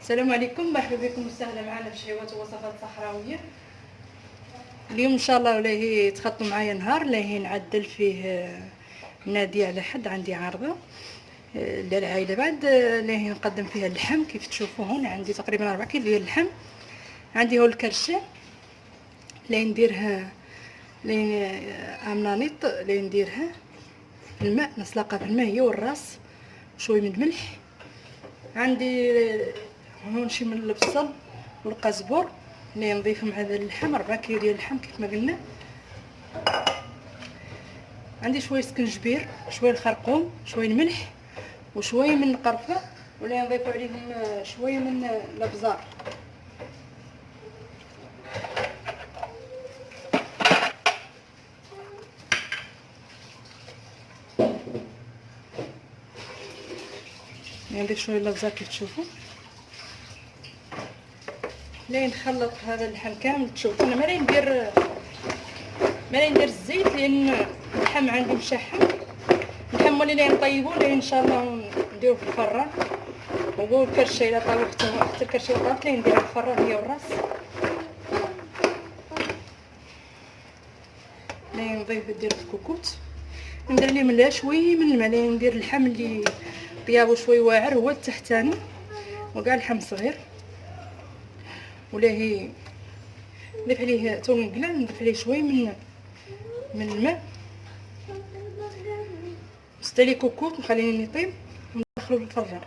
السلام عليكم، مرحبا بكم وسهلا معنا في شهوات ووصفات صحراويه. اليوم ان شاء الله ولاهي تخطوا معايا نهار لاهي نعدل فيه نادي على حد عندي عارضه للعائله بعد لاهي نقدم فيها اللحم. كيف تشوفوا هون عندي تقريبا 4 كيلو ديال اللحم. عندي هو الكرشه اللي نديرها اللي امنانيط اللي نديرها في الماء، نسلقها في الماء هي والراس شويه من الملح. عندي هون شي من البصل والقزبر اللي نضيفهم على اللحم، 4 كيلو ديال اللحم كيف ما قلنا. عندي شويه سكنجبير، شويه الخرقوم، شويه الملح وشويه من القرفه، ولا نضيف عليهم شويه من الابزار. نضيف شويه الابزار كيف تشوفوا. لا نخلط هذا اللحم كامل. تشوفوا انا ما ندير الزيت لان اللحم عندي مشحم. اللحم اللي نطيبوه اللي ان شاء الله نديروه في الفران. وقول الكرشه الى طاوحته حتى الكرشه طابت لي نديرها في الفران هي والراس. لا نضيف ندير في الكوكوت، ندير ليه ملح شويه من الماء. لا ندير اللحم اللي طيابو شويه واعر هو التحتاني وكاع اللحم صغير. ولا هي نضيف عليه توم مقلال، نضيف عليه شويه من الماء، نزيد عليه كوكوط نخليه يطيب وندخلو في الفران.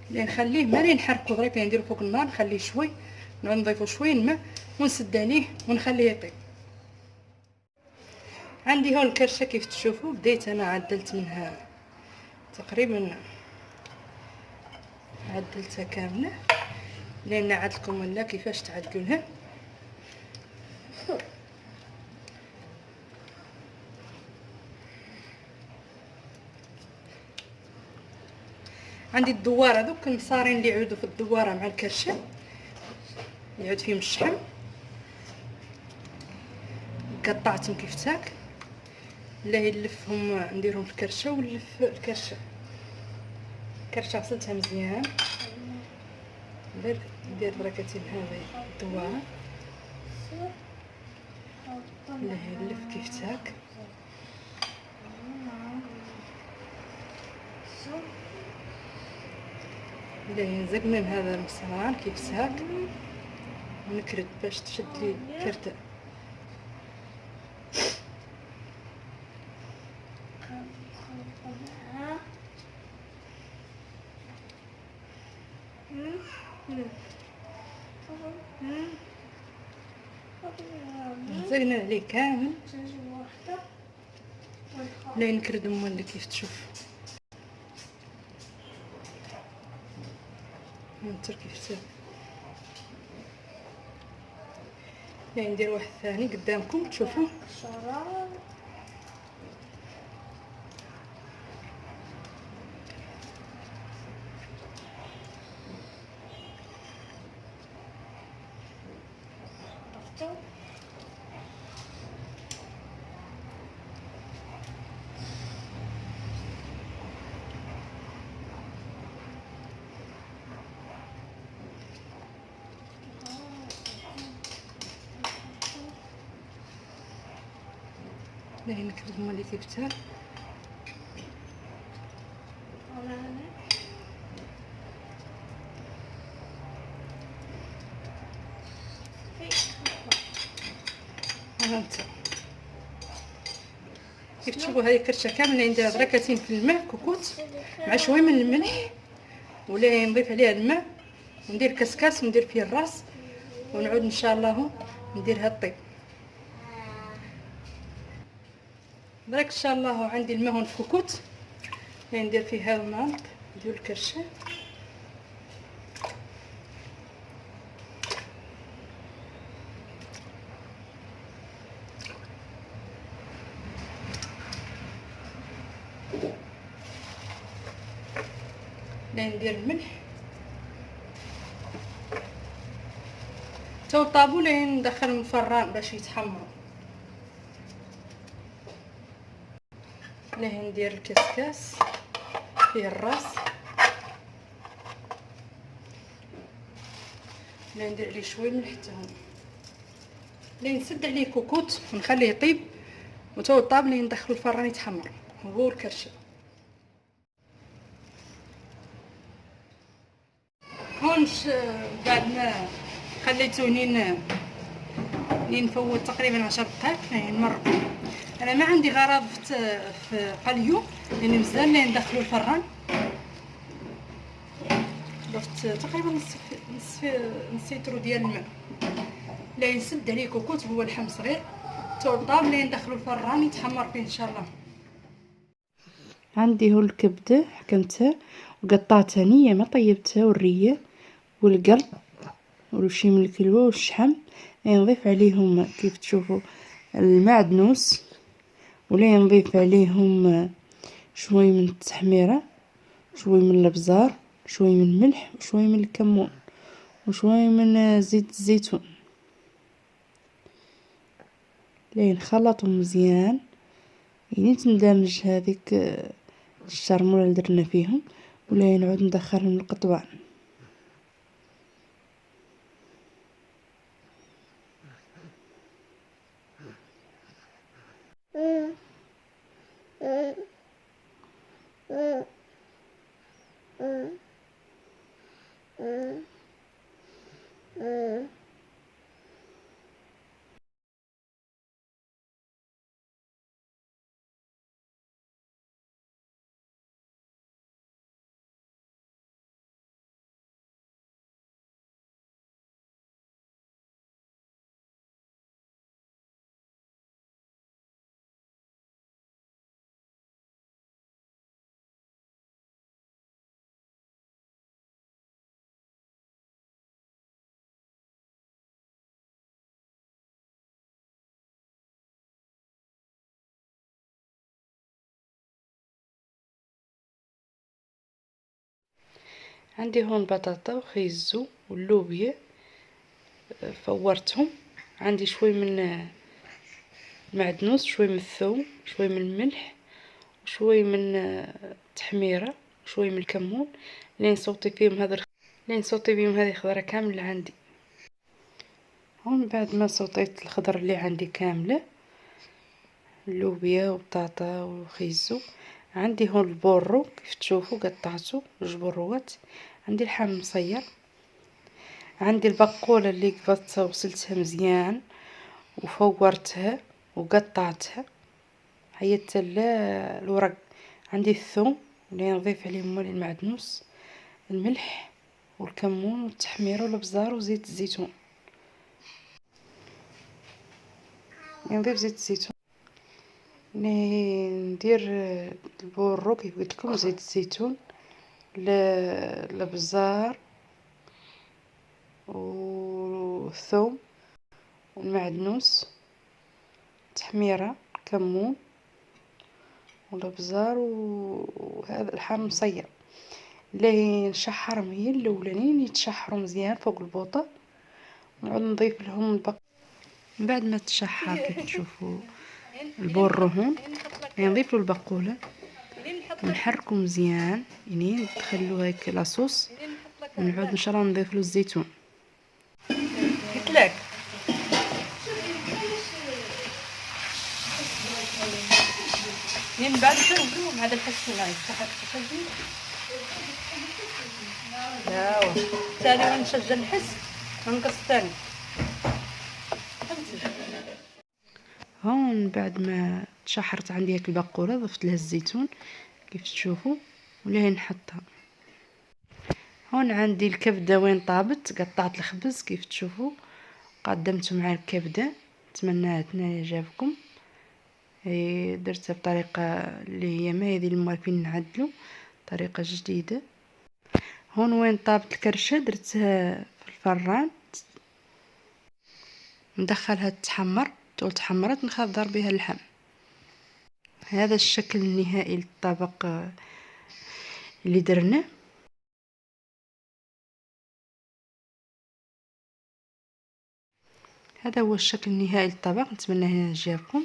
اللي نخليه ما لين نحركو غير نديرو فوق النار، نخليه شوي نعود نضيفو شويه الماء ونسد عليه ونخليه يطيب. عندي هون الكرشه كيف تشوفوا بديت انا عدلت منها تقريبا، عدلتها كامله لان عدلكم ولا كيفاش تعدلونها. عندي الدواره دوك المصارين اللي يعودوا في الدواره مع الكرشه يعود فيهم الشحم، قطعتهم كيف تاك. لا نلفهم نديرهم في الكرشه ونلف الكرشه غسلتها مزيان. ندير بركتين هذه الدواره لا نلف كيف تاك. لا نزقنن هذا المصران كيف ساك ونكرد باش تشد لي كرده. زقنا عليه كامل لا نكرد ولا كيف تشوف. ننتر كيف ساك. لا ندير واحد ثاني قدامكم تشوفوا. لا نكرد مالي كيف تاك. هانتا كيف تشوفوا هذه كرشه كامله ندير ركعتين في الماء كوكوت مع شويه من الملح، ولا نضيف عليها الماء وندير كسكاس وندير فيه الراس ونعود ان شاء الله نديرها طيب. درك ان شاء الله عندي الماء هون في كوكوت ندير فيه هذا المعلق ديال الكرشه. لا ندير الملح تو طابو لين ندخلهم الفران باش يتحمروا. ليه ندير الكسكاس فيه الراس، ليه ندير عليه شويه ملح حتى هو، ليه نسد عليه كوكوت ونخليه يطيب، وتو طاب ليه ندخلو الفران يتحمر هو الكرشه. هونش بعد ما خليته نين نفوت تقريبا 10 دقائق يعني نمرق. انا ما عندي غرض في قليو لان مزال لين ندخلو الفران. ضفت تقريبا نص لتر ديال الماء، لا نسد عليه كوكوت هو لحم صغير تو طاب لين ندخلو الفران يتحمر فيه ان شاء الله. عندي هو الكبده حكمتها وقطعتها نيه ما طيبتها، والريه والقلب وشي من الكلوه والشحم، نضيف عليهم كيف تشوفوا المعدنوس، ولا نضيف عليهم شوي من التحميره، شوي من الابزار، شوي من الملح، وشوي من الكمون، وشوي من زيت الزيتون، لين نخلطهم مزيان يعني تندمج هذيك الشرموله اللي درنا فيهم، ولا نعود ندخلهم القطوان. عندي هون بطاطا وخيزو واللوبيا فورتهم، عندي شوي من المعدنوس، شوي من الثوم، شوي من الملح، وشوي من التحميره، وشوي من الكمون، لين نصوتي بهم هذه الخضره كامل اللي عندي. هون بعد ما صوتيت الخضر اللي عندي كامله، اللوبيا وبطاطا وخيزو، عندي هون البورو كيف تشوفوا قطعته 2 بروات، عندي اللحم مصير، عندي البقوله اللي قبضتها وغسلتها مزيان وفورتها وقطعتها حيدت الورق، عندي الثوم اللي نضيف عليه مول المعدنوس، الملح والكمون والتحميره والابزار وزيت الزيتون، نضيف زيت الزيتون، ندير البورو كيف قلت لكم، زيت الزيتون، الابزار والثوم والمعدنوس، تحميره، كمون والابزار، وهذا اللحم مصير ليه نشحرهم، هي الاولانيين يتشحروا مزيان فوق البوطه، ونعود نضيف لهم من بعد ما تشحر كيف تشوفوا البورو هون نضيف له البقوله ونحركه مزيان يعني تخلوا هيك لاصوص، ونعود ان شاء الله نضيف له الزيتون. قلت لك من بعد تنقلهم هذا الحس هنا يفتح لا تاني ونسجل الحس ونقص تاني. هون بعد ما تشحرت عندي هيك البقولة ضفت لها الزيتون كيف تشوفوا، وليه نحطها. هون عندي الكبدة وين طابت، قطعت الخبز كيف تشوفوا قدمته مع الكبدة، نتمنى تنال اعجابكم. درتها بطريقة اللي هي ما هي اللي موالفين نعدلو، طريقة جديدة. هون وين طابت الكرشة درتها في الفران ندخلها تحمر، تقول تحمرت نخضر بها اللحم. هذا الشكل النهائي للطبق اللي درناه. هذا هو الشكل النهائي للطبق. نتمنى يعجبكم.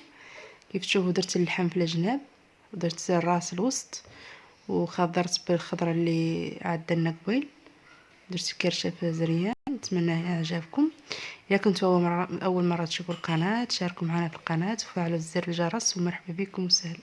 كيف تشوفوا درت اللحم في الجناب ودرت الراس الوسط وخضرت بالخضره اللي عدلنا قبيل، درت كرشه في زريان. نتمنى يعجبكم. اذا كنتوا اول مره تشوفوا القناه، شاركوا معنا في القناه وفعلوا زر الجرس، ومرحبا بكم وسهلا.